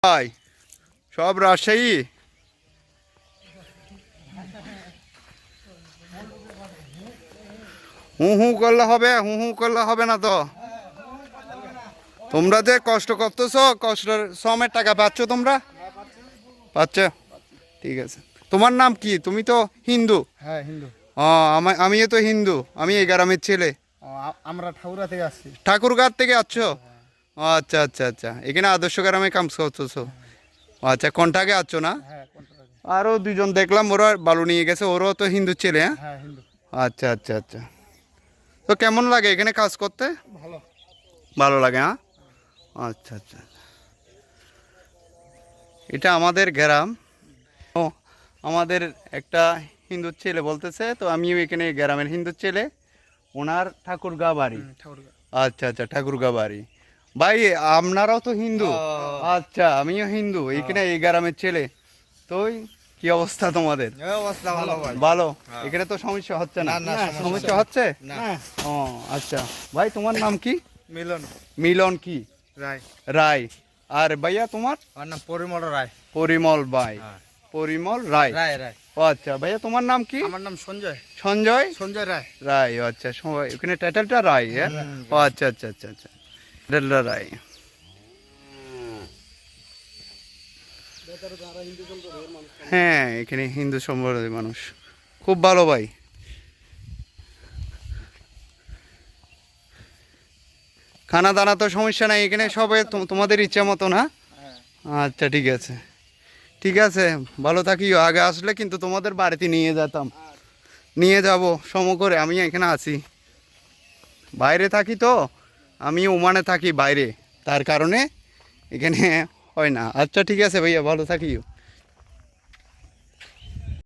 ভাই সব রাজশাহী। হু হু করলে হবে, হু হু করলে হবে না তো। তোমরা যে কষ্ট করতেছো, কষ্টের শ্রমের টাকা পাচ্ছ তোমরা? পাচ্ছ, ঠিক আছে। তোমার নাম কি? তুমি তো হিন্দু। হ্যাঁ হিন্দু। ও, আমিও তো হিন্দু, আমি এই গ্রামের ছেলে। আমরা ঠাকুরা থেকে আসছি। ঠাকুরগাঁও থেকে আসছো? ও আচ্ছা আচ্ছা আচ্ছা, এখানে আদর্শ গ্রামে কাম করতেছো। ও আচ্ছা, কন্টাকে আসছো না? হ্যাঁ কোনটা? আরও দুজন দেখলাম, ওরা বালু নিয়ে গেছে, ওরাও তো হিন্দু ছেলে। হ্যাঁ, হ্যাঁ হিন্দু। আচ্ছা আচ্ছা আচ্ছা। তো কেমন লাগে এখানে কাজ করতে? ভালো। ভালো লাগে, হ্যাঁ। আচ্ছা আচ্ছা, এটা আমাদের গ্রাম। ও, আমাদের একটা হিন্দু ছেলে বলতেছে, তো আমিও এখানে গ্রামের হিন্দু ছেলে, ওনার ঠাকুরগাঁও বাড়ি। ঠাকুরগা। আচ্ছা আচ্ছা, ঠাকুরগাঁও বাড়ি। ভাই আপনারাও তো হিন্দু? আচ্ছা, আমিও হিন্দু, এখানে এই গ্রামের ছেলে। তো কি অবস্থা তোমাদের? অবস্থা ভালো ভাই। ভালো। এখানে তো সমস্যা হচ্ছে না? না, সমস্যা হচ্ছে না। ও আচ্ছা। ভাই তোমার নাম কি? মিলন মিলন কি রায়। রায়। আর ভাইয়া তোমার? আমার নাম পরিমল রায়। পরিমল ভাই। হ্যাঁ। পরিমল রায়। রায় রায়। ও আচ্ছা, ভাইয়া তোমার নাম কি? আমার নাম সঞ্জয়। সঞ্জয় সঞ্জয় রায়। রায়। ও আচ্ছা, সবাই ওখানে টাইটেলটা রায়। হ্যাঁ, ও আচ্ছা আচ্ছা আচ্ছা আচ্ছা, টাইটেলটা রায়। হ্যাঁ, এখানে হিন্দু সম্প্রদায়ের মানুষ খুব ভালো ভাই। খানা দানা তো সমস্যা নাই এখানে, সবাই তোমাদের ইচ্ছা মতো না? আচ্ছা ঠিক আছে, ঠিক আছে, ভালো থাকিও। আগে আসলে কিন্তু তোমাদের বাড়িতে নিয়ে যেতাম, নিয়ে যাব সম করে। আমি এখানে আছি, বাইরে থাকি তো, আমি ওমানে থাকি বাইরে, তার কারণে এখানে হয় না। আচ্ছা ঠিক আছে ভাইয়া, ভালো থাকিও।